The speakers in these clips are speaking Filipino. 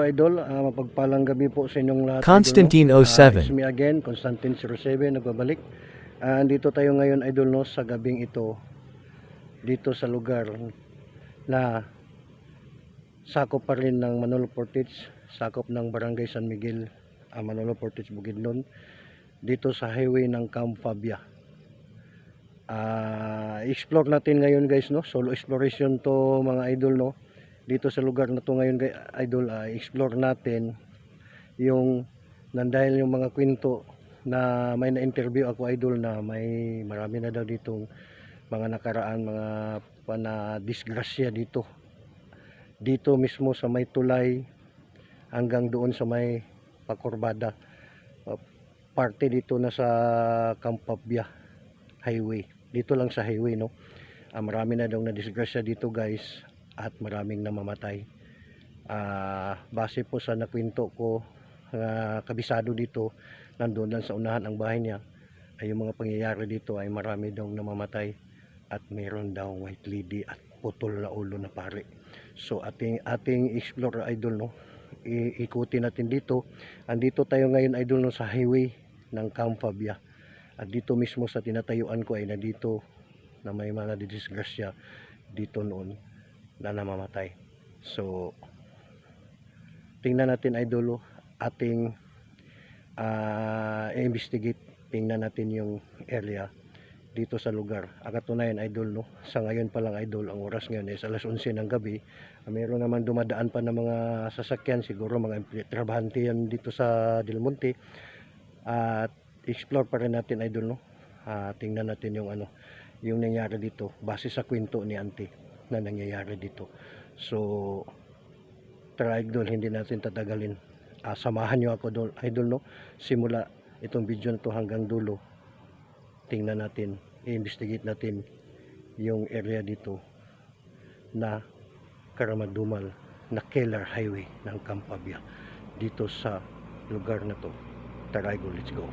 idol, mapagpalang gabi po sa inyong lahat. Constantine Idol, no? 07. It's me again, Constantine 07, nagbabalik. Andito tayo ngayon idol, no, sa gabing ito, dito sa lugar na sakop pa rin ng Manolo Portage, sakop ng Barangay San Miguel, Manolo Portage, Bukidnon, dito sa highway ng Camp Fabia. Explore natin ngayon guys, no, solo exploration to mga idol, no. Dito sa lugar na to ngayon idol, explore natin yung dahil yung mga kwento na may na-interview ako idol na may marami na daw ditong mga nakaraan, mga disgrasya dito mismo sa may tulay hanggang doon sa may Pakurbada, parte dito na sa Campabia highway, dito lang sa highway, no. Marami na daw na disgrasya dito guys, at maraming namamatay. Base po sa nakwento ko, kabisado dito, nandun lang sa unahan ang bahay niya, ay yung mga pangyayari dito ay marami daw namamatay at mayroon daw white lady at putol na ulo na pare. So ating explore idol, no, ikutin natin dito. Andito tayo ngayon idol, no, sa highway ng Camp Fabia, at dito mismo sa tinatayuan ko ay nandito na may mga disgrasya dito noon na namamatay. So tingnan natin idol, ating i-investigate, tingnan natin yung area dito sa lugar. Katunayan idol, no, sa ngayon pa lang idol, ang oras ngayon is alas 11 ng gabi. Mayroon naman dumadaan pa ng mga sasakyan, siguro mga trabahante yan dito sa Del Monte. At explore pa rin natin idol, no. Tingnan natin yung yung nangyari dito base sa kwento ni auntie na nangyayari dito. So try idol, hindi natin tatagalin. Samahan nyo ako idol, no, simula itong video na to hanggang dulo. Tingnan natin, i-investigate natin yung area dito na Karamadumal na killer highway ng Camp Fabia, dito sa lugar na to. Tara idol, let's go.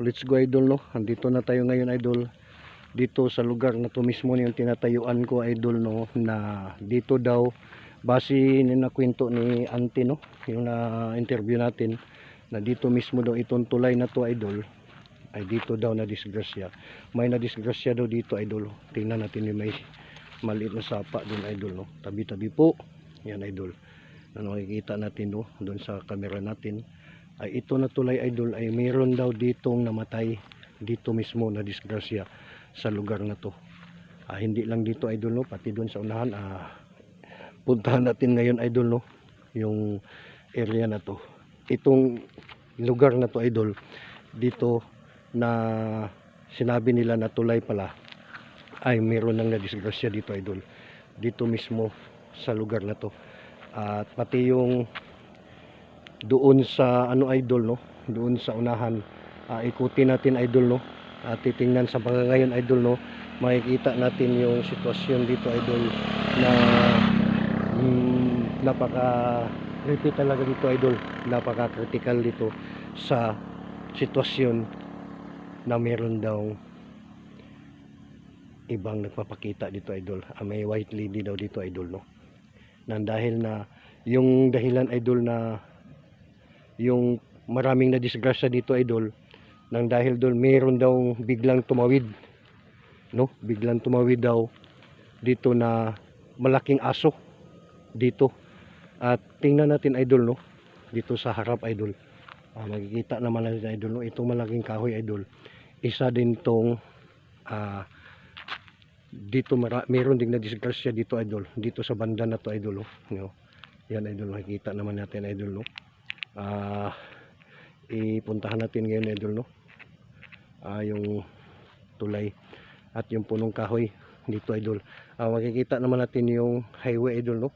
Let's go idol, no. Andito na tayo ngayon idol, dito sa lugar na to mismo yung tinatayuan ko idol, no, na dito daw base na kwento ni auntie, no, yung na interview natin, na dito mismo daw itong tulay na to idol ay dito daw na disgrasya. May na disgrasya daw dito idol. Tingnan natin, yung may maliit na sapa dun idol, no, tabi-tabi po yan idol, na nakikita natin, no, doon sa camera natin. Ay ito na tulay idol ay mayroon daw ditong namatay dito mismo na disgrasya sa lugar na to. Hindi lang dito idol, no, pati doon sa unahan. Puntahan natin ngayon idol, no, yung area na to, itong lugar na to idol, dito na sinabi nila na tulay pala ay mayroon nang nadisgrasya dito idol, dito mismo sa lugar na to. At pati yung doon sa idol, no, doon sa unahan, ikutin natin idol, no, at titingnan sa ngayon idol, no, makikita natin yung sitwasyon dito idol na napaka-repeat talaga dito idol, napaka-critical dito sa sitwasyon na meron daw ibang nagpapakita dito idol. May white lady daw dito idol, no, nang dahil na yung dahilan idol na yung maraming na disgrasya dito idol, nang dahil doon meron daw biglang tumawid, no, biglang tumawid daw dito na malaking aso dito. At tingnan natin idol, no, dito sa harap idol, makikita naman natin idol, no, itong malaking kahoy idol, isa din tong dito meron ding na disgrasya dito idol, dito sa banda na to idol, no. Yan idol, makikita naman natin idol, no. Ipuntahan natin ngayon idol, no, yung tulay at yung punong kahoy dito idol. Makikita naman natin yung highway idol, no.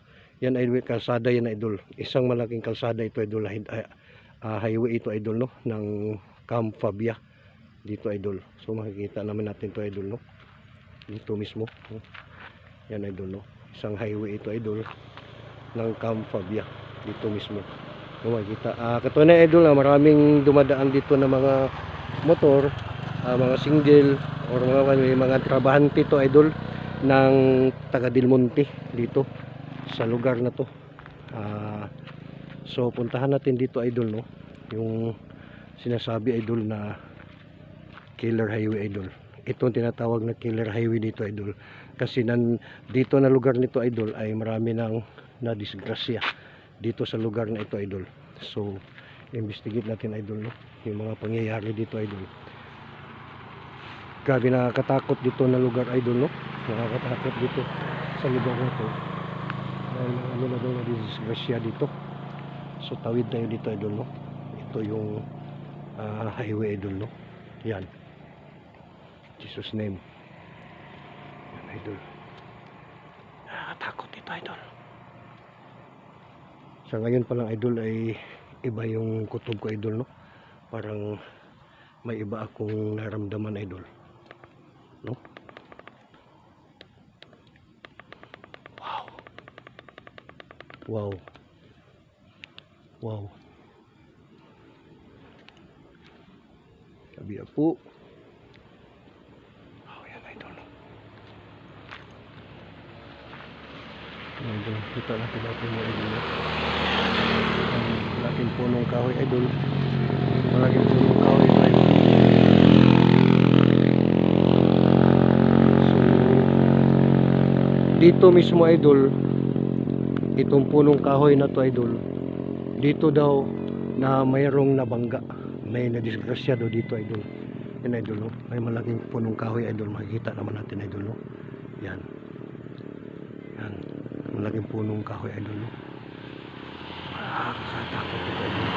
Yan highway, kalsada yan idol, isang malaking kalsada ito idol, highway ito idol, no, ng Camp Fabia dito idol. So makikita naman natin to idol, no, dito mismo, no? Yan idol, no, isang highway ito idol ng Camp Fabia dito mismo. Kung makikita. Katunayan idol, maraming dumadaan dito na mga motor, mga single or mga trabahante to idol ng taga Del Monte dito sa lugar na to. So puntahan natin dito idol, no, yung sinasabi idol na killer highway idol. Itong tinatawag na killer highway dito idol, kasi dito na lugar nito idol ay marami nang nadisgrasya dito sa lugar na ito idol. So investigate natin idol, no, yung mga pangyayari dito idol. Grabe, nakakatakot dito na lugar idol, no, nakakatakot dito sa lugar na to dahil ano na daw nadisgrasya dito. So tawid tayo dito idol, no, ito yung highway idol, no, yan, Jesus name, yan idol. Nakakatakot dito idol. Sa ngayon pa lang idol ay iba yung kutob ko idol, no, parang may iba akong naramdaman idol, no. Wow, wow, sabi po. Oh, yan idol, no. Yan, kita natin natin yung idol, no. Malaking punong kahoy idol, malaking punong kahoy idol. So dito mismo idol, itong punong kahoy na to idol, dito daw na mayroong nabangga, may nadisgrasya daw dito idol. Yan idol, no, may malaking punong kahoy idol, makikita naman natin idol, no. Yan, yan, malaking punong kahoy idol, no. Nakakatakot ito idol.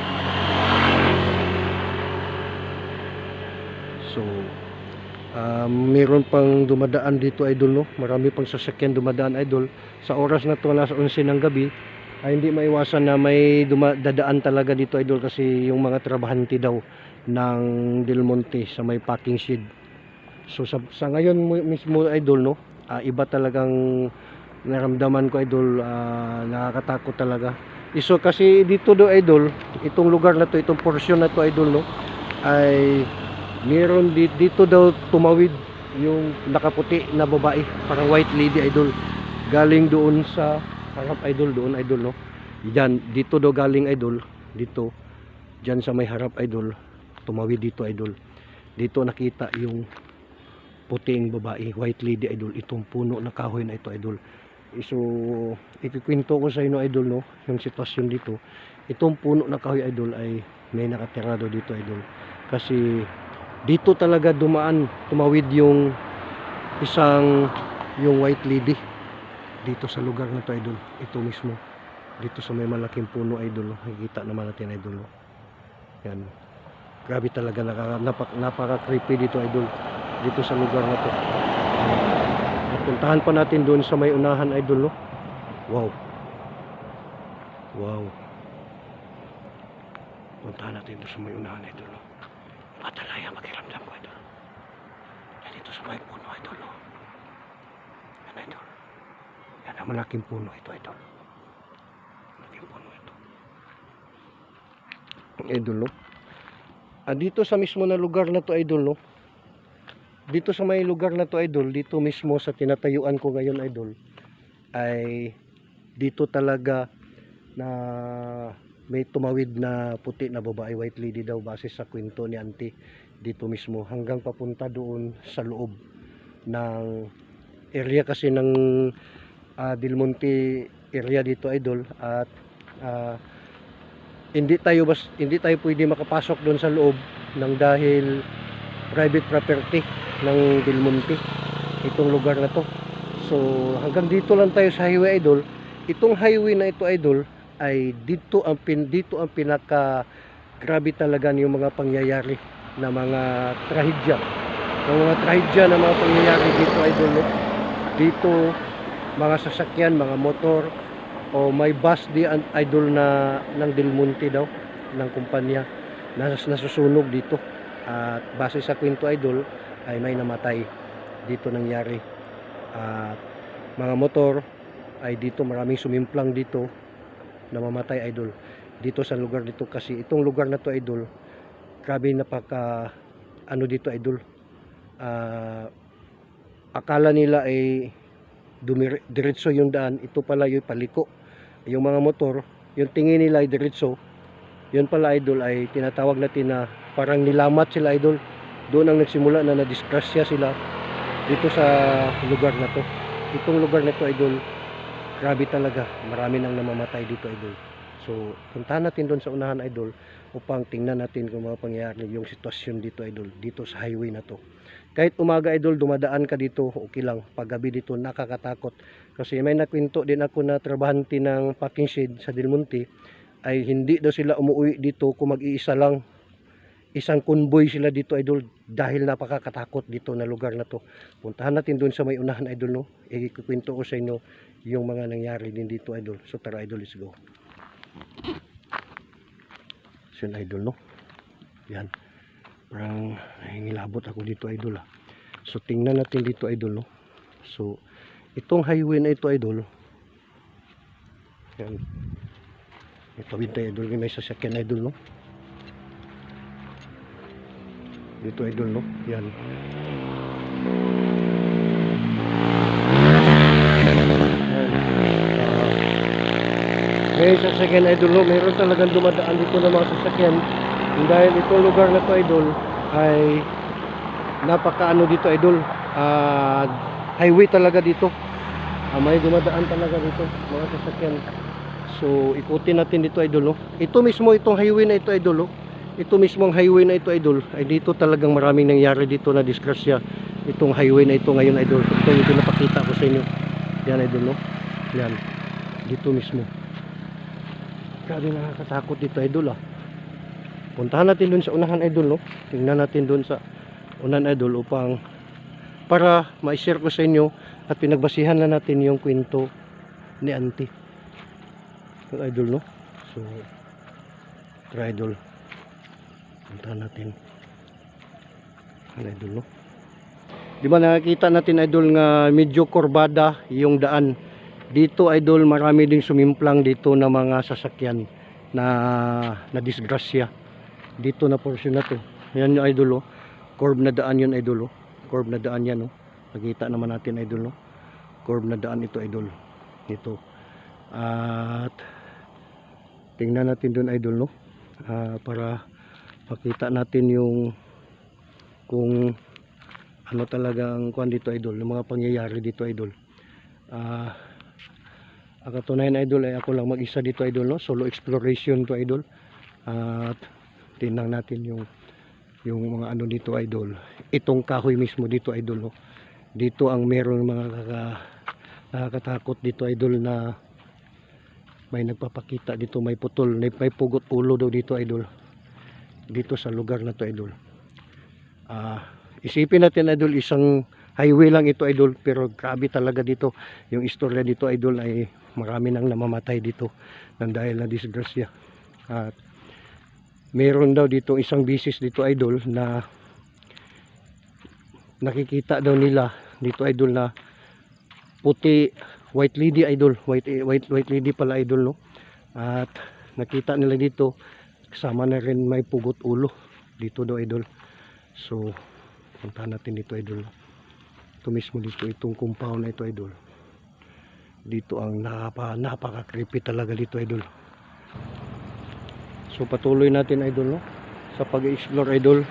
So meron pang dumadaan dito idol, no, marami pang sasakyan dumadaan idol. Sa oras na to, alas 11 ng gabi, ay hindi maiwasan na may dadaan talaga dito idol, kasi yung mga trabahante daw ng Del Monte sa may packing shed. So sa ngayon mismo idol, no, iba talagang naramdaman ko idol, nakakatakot talaga. So kasi dito do idol, itong lugar na to, itong portion na to idol, no, ay meron dito daw tumawid yung nakaputi na babae, parang white lady idol, galing doon sa harap idol, doon idol, no. Diyan, dito daw galing idol, dito, diyan sa may harap idol, tumawid dito idol. Dito nakita yung puting babae, white lady idol, itong puno na kahoy na ito idol. So ikikwento ko sa inyo idol, no, yung sitwasyon dito. Itong puno na kahoy idol ay may nakatirado dito idol, kasi dito talaga tumawid yung yung white lady dito sa lugar na to idol. Ito mismo, dito sa may malaking puno idol, nakikita naman natin idol, no. Yan, grabe talaga, napaka creepy dito idol, dito sa lugar na to. Puntahan pa natin doon sa may unahan idol, no. Wow, wow, puntahan natin doon sa may unahan idol, no. Patalaya makiramdam ko idol. Yan dito sa may puno idol, no. Yan idol, yan ang malaking puno ito idol, malaking puno ito idol, no. Dito sa mismo na lugar na to idol, no, dito sa may lugar na to idol, dito mismo sa tinatayuan ko ngayon idol, ay dito talaga na may tumawid na puti na babae, white lady daw, base sa kwento ni auntie. Dito mismo hanggang papunta doon sa loob ng area kasi ng Del Monte area dito idol. At hindi tayo pwede makapasok doon sa loob ng dahil private property ng Del Monte itong lugar na to. So hanggang dito lang tayo sa highway idol. Itong highway na ito idol ay dito ang pinaka grabe talaga yung mga pangyayari na mga trahedya, na mga pangyayari dito idol, no? Dito mga sasakyan, mga motor o may bus di idol na ng Del Monte daw, ng kumpanya, nasusunog dito. At base sa kwento idol ay may namatay dito nangyari. At mga motor ay dito, maraming sumimplang dito na mamatay idol. dito sa lugar dito, kasi itong lugar na to idol, grabe napaka ano dito idol. Akala nila ay diretso yung daan, ito pala yung paliko. Yung mga motor, yung tingin nila ay diretso, yun pala idol ay tinatawag natin na parang nilamat sila idol. Doon ang nagsimula na nadisgrasya sila dito sa lugar na to. Itong lugar na to idol, grabe talaga, marami nang namamatay dito idol. So puntahan natin doon sa unahan idol upang tingnan natin kung mga pangyayari yung sitwasyon dito idol, dito sa highway na to. Kahit umaga idol, dumadaan ka dito, okay lang. Paggabi dito, nakakatakot. Kasi may nakwento din ako na trabahante ng packing shed sa Del Monte, ay hindi daw sila umuwi dito kung mag-iisa lang. Isang convoy sila dito idol, dahil napakakatakot dito na lugar na to. Puntahan natin doon sa may unahan idol, no? Ikukwento ko sa inyo yung mga nangyari din dito idol. So tara idol, let's go. So yun idol, no? Yan. Parang nahingilabot ako dito idol, ah. So tingnan natin dito idol, no? So itong highway na ito idol, yan, ito bintay idol, may sasakyan idol, no? Dito idol, no? Yan. May sasakyan idol, no? Mayroon talagang dumadaan dito ng mga sasakyan. Dahil itong lugar na to idol ay napakaano dito idol, highway talaga dito. May dumadaan talaga dito mga sasakyan. So ikutin natin dito idol, no? Ito mismo, itong highway na ito idol, no? Ito mismong highway na ito idol, ay dito talagang maraming nangyari dito na disgrasya. Itong highway na ito ngayon idol, ito napakita ko sa inyo. Yan idol, no? Yan, dito mismo. Grabe, nakakatakot dito idol, ah. Puntahan natin dun sa unahan idol, no? Tingnan natin dun sa unahan idol upang para ma-share ko sa inyo at pinagbasihan na natin yung kwento ni auntie. Yung idol, no? So try idol, puntahan natin ang idol, no? Di ba nakikita natin idol nga medyo kurbada yung daan dito idol, marami ding sumimplang dito na mga sasakyan na disgrasya dito na portion na to. Yan yung idol, oh. Curve na daan yun idol, oh. Curve na daan yan, oh. Nakita naman natin idol, no? Curve na daan ito idol, dito. At tingnan natin dun idol, no? Para makita natin yung kung ano talagang kuan dito idol, yung mga pangyayari dito idol. Ang katunayan idol ay ako lang mag-isa dito idol, no? Solo exploration to idol. At tingnan natin yung mga ano dito idol. Itong kahoy mismo dito idol, no? Dito ang meron mga nakakatakot dito idol, na may nagpapakita dito, may putol, may pugot ulo daw dito idol, dito sa lugar na to idol. Isipin natin idol, isang highway lang ito idol, pero grabe talaga dito yung istorya dito idol, ay marami nang namamatay dito nang dahil na disgrasya. At meron daw dito isang bisis dito idol na nakikita daw nila dito idol na puti, white lady idol, white lady pala idol, no? At nakita nila dito kasama na rin may pugot ulo dito daw idol. So puntahan natin dito idol. Ito mismo dito, itong compound na ito idol, dito ang napaka creepy talaga dito idol. So patuloy natin idol, no, sa pag-explore idol.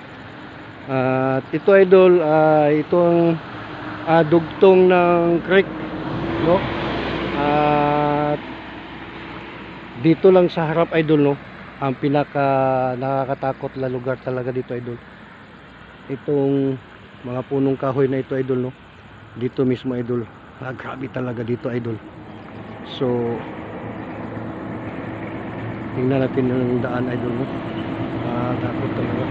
At ito idol, itong dugtong ng creek, no? At dito lang sa harap idol, no, ang pinaka nakakatakot na lugar talaga dito idol. Itong mga punong kahoy na ito idol, no, dito mismo idol. Grabe talaga dito idol. So tingnan natin yung daan idol, no? Takot talaga.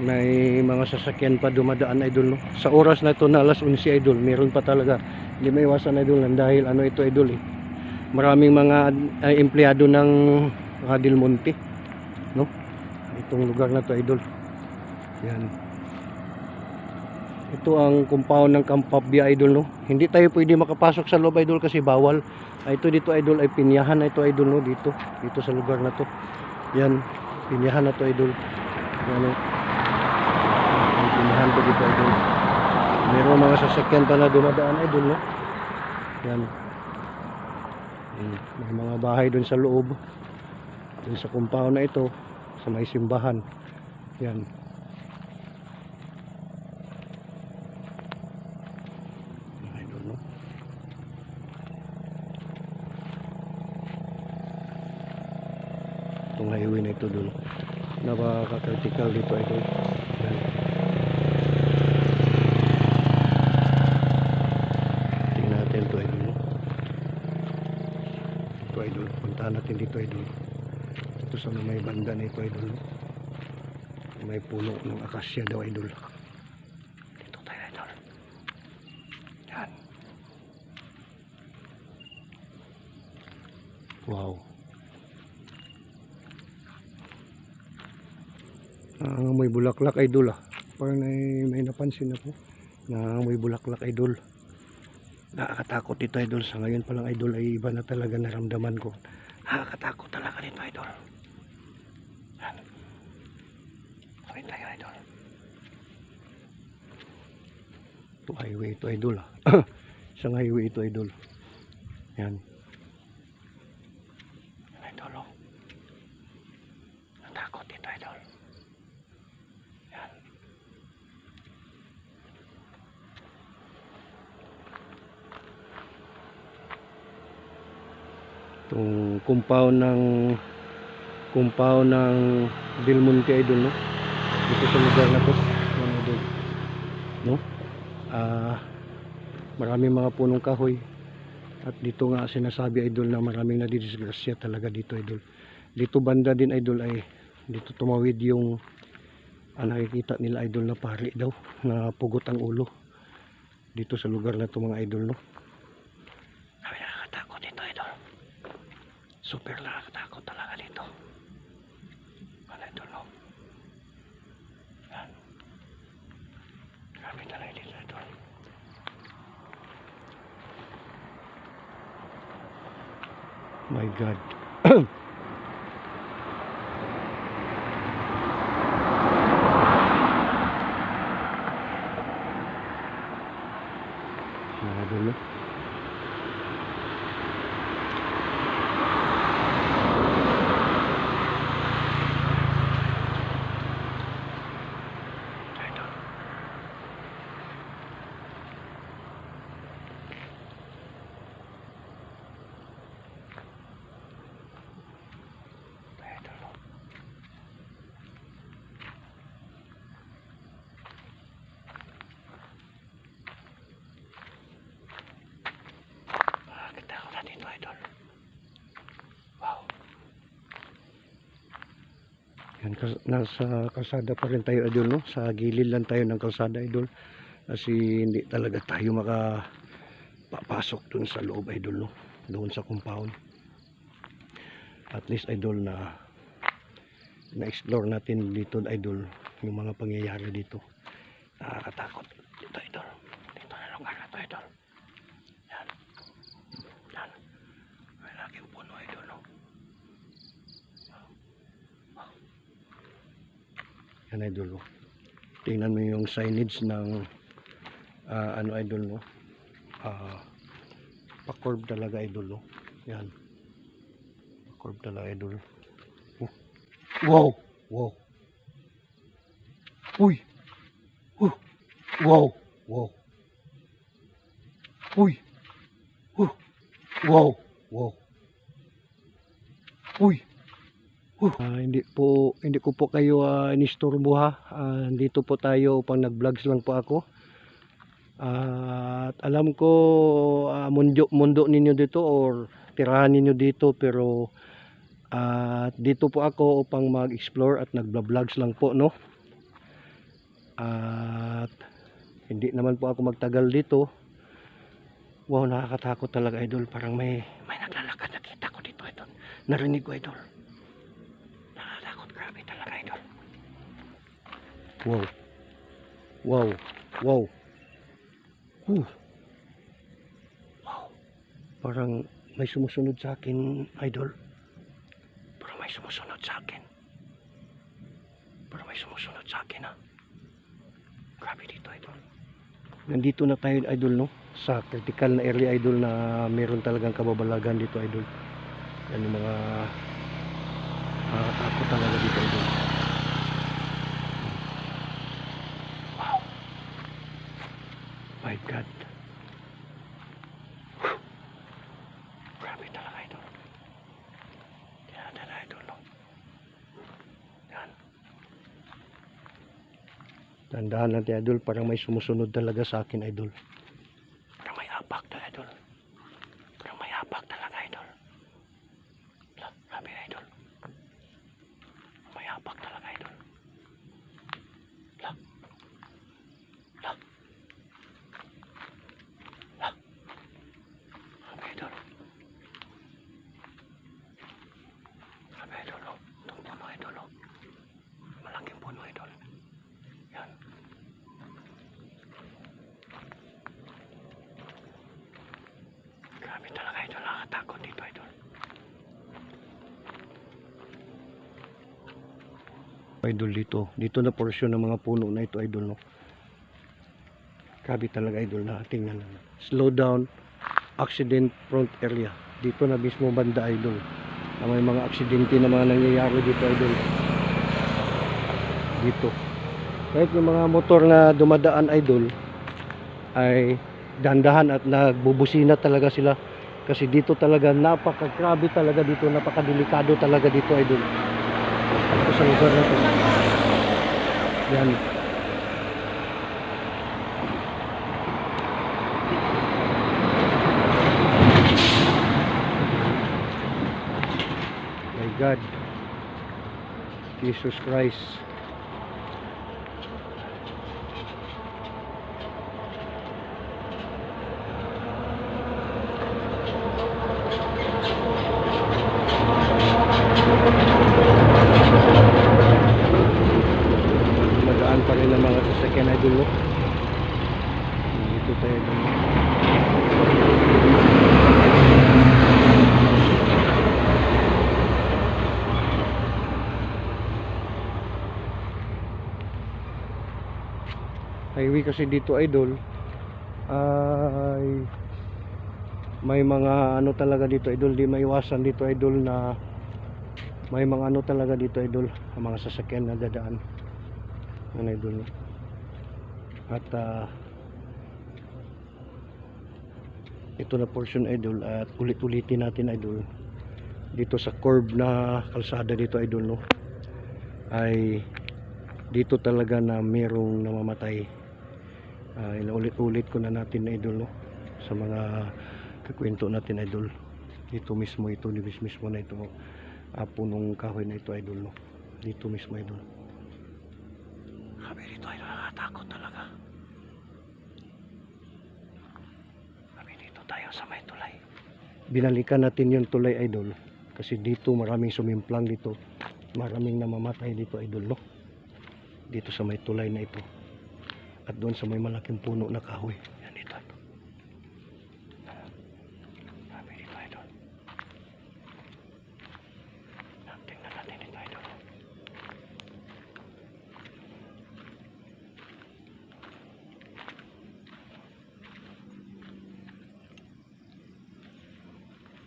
May mga sasakyan pa dumadaan idol, no? Sa oras na ito na alas 11 idol, meron pa talaga. Hindi maiwasan idol, dahil ano ito idol, eh, maraming mga empleyado ng Del Monte, no? itong lugar na to idol. Yan. Ito ang compound ng Camp Pabia idol, no. Hindi tayo pwede makapasok sa loob idol kasi bawal. Ito dito idol ay pinyahan na ito idol, no, dito sa lugar na to. Yan, pinyahan na to idol. Yan, no. Ang pinyahan to dito idol. Meron mga sasakyan pa na dumadaan idol, no. Yan. May mga bahay doon sa loob. Doon sa compound na ito, sa may simbahan. Yan. Itong highway na ito doon, napaka-critical dito ito. Yan. Tingnan natin ito idol, no? Ito idol, puntahan natin dito idol. Ito sa may banda na ito idol, no? May puno ng akasya daw idol. Dito tayo idol. Yan. Wow. May bulaklak idol, ah. Parang may napansin ako na may bulaklak idol. Nakakatakot dito idol. Sa ngayon pa lang idol ay iba na talaga naramdaman ko. Nakakatakot talaga dito idol. Yan. Kawin tayo idol. Ito highway ito idol, ah. Isang highway ito idol. Yan. Yan idol, oh. Natakot dito idol. Itong compound ng Del Monte idol, no, dito sa lugar na to. Ano idol, no, maraming mga punong kahoy at dito nga sinasabi idol na maraming nadidisgrasya talaga dito idol. Dito banda din idol ay dito tumawid yung nakikita nila idol na pari daw na pugot ang ulo dito sa lugar na to mga idol, no. Nakakatakot dito idol. Super nakakatakot talaga dito. Ano ito, no? Yan. Grabe talaga dito ito. My God. Mga dulo. Yan, nasa kalsada pa rin tayo idol, no? Sa gilid lang tayo ng kalsada idol. Kasi hindi talaga tayo makapapasok dun sa loob idol, no? Doon sa compound. At least idol na-explore natin dito idol yung mga pangyayari dito. Nakakatakot dito idol. Dito na lugar na to idol. Yan. Yan. May laging puno idol, no? Yan idol, no? Tingnan mo yung signage ng ano idol, no? Pa-curve talaga idol, no? Yan. Pa-curve talaga idol. Wow! Wow! Uy! Wow! Wow! Uy! Wow! Wow! Uy! Hindi ko po kayo inisturbo, ha. Dito po tayo upang nag-vlogs lang po ako. At alam ko mundo ninyo dito or tirahan ninyo dito, pero dito po ako upang mag-explore at nag-vlogs lang po, no. At hindi naman po ako magtagal dito. Wow, nakakatakot talaga idol. Parang may naglalakad, nakita ko dito idol. Narinig ko idol. Nakakatakot, grabe talaga idol. Wow. Wow. Wow. Huh. Wow. Parang may sumusunod sa akin, idol. Parang may sumusunod sa akin. Parang may sumusunod sa akin, ha. Grabe dito, idol. Nandito na tayo, idol, no? Sa critical na area, idol, na meron talagang kababalagan dito, idol. Yan yung mga nakakatakot talaga dito, idol. Wow. My God. Whew. Grabe talaga, idol. Yan talaga, idol, no? Yan. Tandaan natin, idol, parang may sumusunod talaga sa akin, idol. Parang may hapak na, idol. Parang may hapak talaga, idol. Grabe, idol. May hapak talaga, idol. La. La. La. Grabe, idol. Grabe, idol, oh. Itong puno, idol, oh. Malaking puno, idol. Yan. Grabe talaga, idol. Nakakatakot dito, idol. Idol, dito na portion ng mga puno na ito, idol, no. Grabe talaga, idol, na tingnan na. Slow down, accident prone area. Dito na mismo banda, idol, na may mga aksidente na mga nangyayari dito, idol. Dito kahit yung mga motor na dumadaan, idol, ay dandahan at nagbubusina talaga sila, kasi dito talaga napakagrabe talaga dito, napakadelikado talaga dito, idol. Ito sa lugar na ito. Yan. My God. Jesus Christ. Madaan pa rin ang mga sasakyan, idol, no? Dito tayo, idol. Highway kasi dito, idol, ay may mga ano talaga dito, idol, di maiwasan dito, idol, na may mga ano talaga dito, idol, ang mga sasakyan na dadaan. Ano, idol, no? At ito na portion, idol, at ulit-ulitin natin, idol, dito sa curve na kalsada dito, idol, no, ay dito talaga na merong namamatay. Inulit-ulit ko na natin, idol, no, sa mga kakwento natin, idol. Dito mismo ito, mismo na ito, punong kahoy na ito, idol, no, dito mismo, idol. Sabi dito, idol, nakatakot talaga. Sabi dito tayo sa may tulay. Binalikan natin yung tulay, idol, kasi dito maraming sumimplang dito, maraming namamatay dito, idol, no, dito sa may tulay na ito, at doon sa may malaking puno na kahoy. Yan dito, ito. Sabi dito, idol. Tingnan natin dito, idol.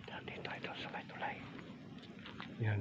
Yan dito, idol, sa may tulay. Yan.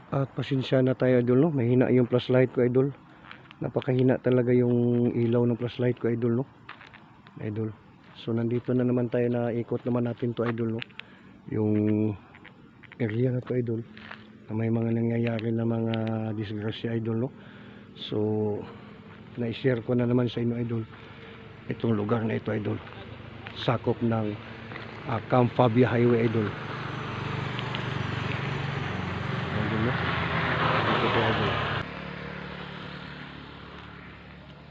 At pasensya na tayo, idol, no, mahina yung flashlight ko, idol. Napakahina talaga yung ilaw ng flashlight ko, idol, no, idol. So nandito na naman tayo, na ikot naman natin to idol, no? Yung area na to idol, na may mga nangyayari na mga disgrasya idol, no? So na-share ko na naman sa inyo idol itong lugar na ito idol, sakop ng Camp Fabia Highway idol. Idol, no? Ito po, idol.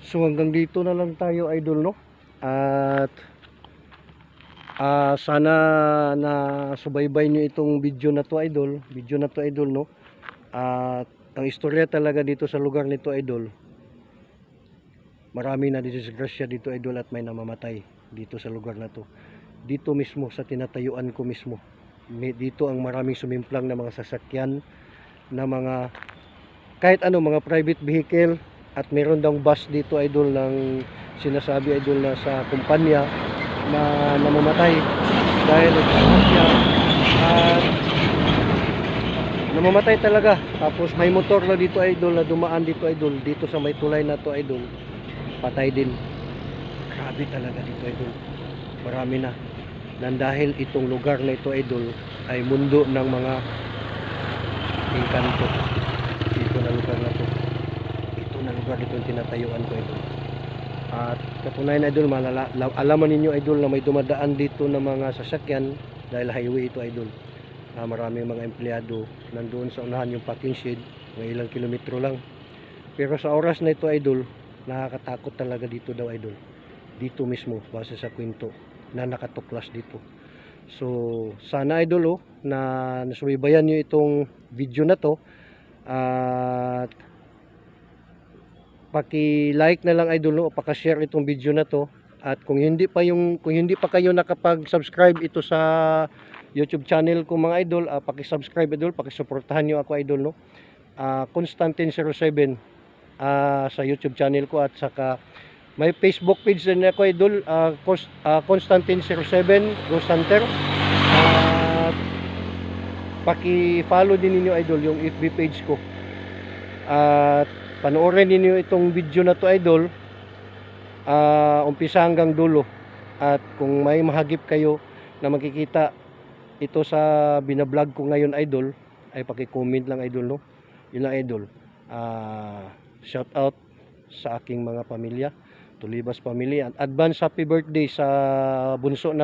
So hanggang dito na lang tayo idol, no? At sana na subaybay nyo itong video na to idol, no? At ang istorya talaga dito sa lugar nito idol, marami na disgrasya dito idol, at may namamatay dito sa lugar na to. Dito mismo sa tinatayuan ko mismo, dito ang maraming sumimplang na mga sasakyan, na mga kahit ano, mga private vehicle, at meron daw bus dito idol ng sinasabi idol na sa kumpanya na namamatay dahil disgrasya, at namamatay talaga. Tapos may motor na dito idol na dumaan dito idol, dito sa may tulay na to idol, patay din. Grabe talaga dito idol, marami na. Dan dahil itong lugar na ito idol ay mundo ng mga engkanto. Ito na lugar na to, ito na lugar dito yung tinatayuan ko idol. At katunayan idol, alaman ninyo idol na may dumadaan dito na mga sasakyan dahil highway ito idol. Maraming mga empleyado nandoon sa unahan, yung parking shed, mga ilang kilometro lang. Pero sa oras na ito idol, nakakatakot talaga dito daw idol, dito mismo base sa kwento na nakatuklas dito. So sana idol, na nasubaybayan nyo itong video na to, at paki-like na lang idol, o paka-share itong video na to. At kung hindi pa kayo nakapag-subscribe ito sa YouTube channel ko mga idol, paki-subscribe idol, paki-suportahan niyo ako idol, no? Constantine07 sa YouTube channel ko, at saka may Facebook page din ako idol, Constantine07 Ghost Hunter. Paki-follow din niyo idol yung FB page ko, at panoorin niyo itong video na to idol, umpisa hanggang dulo. At kung may mahagip kayo na makikita ito sa binablog ko ngayon idol, ay paki-comment lang idol, no? Yun lang idol. Shout out sa aking mga pamilya, Tulibas family, and advance happy birthday sa bunso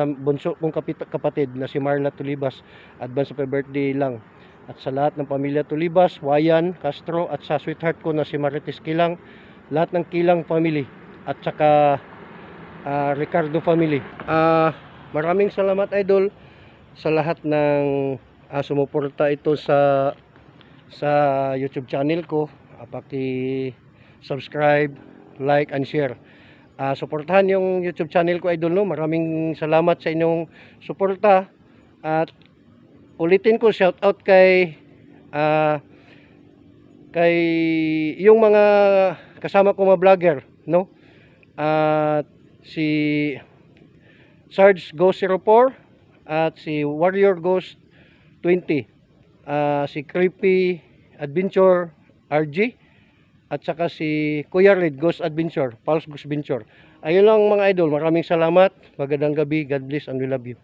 kong kapatid na si Marla Tulibas. Advance happy birthday lang. At sa lahat ng pamilya Tulibas, Wayan, Castro, at sa sweetheart ko na si Marites Kilang, lahat ng Kilang family, at saka Ricardo family. Maraming salamat idol sa lahat ng sumuporta ito sa YouTube channel ko. Paki-subscribe, like, and share. Suportahan yung YouTube channel ko idol, no? Maraming salamat sa inyong suporta. At ulitin ko, shout out kay yung mga kasama ko mga vlogger, no? At si Sarge Ghost 04, at si Warrior Ghost 20, si Creepy Adventure RG, at saka si Kuya Red Ghost Adventure, Pulse Ghost Adventure. Ayun lang mga idol, maraming salamat, magandang gabi, God bless and we love you.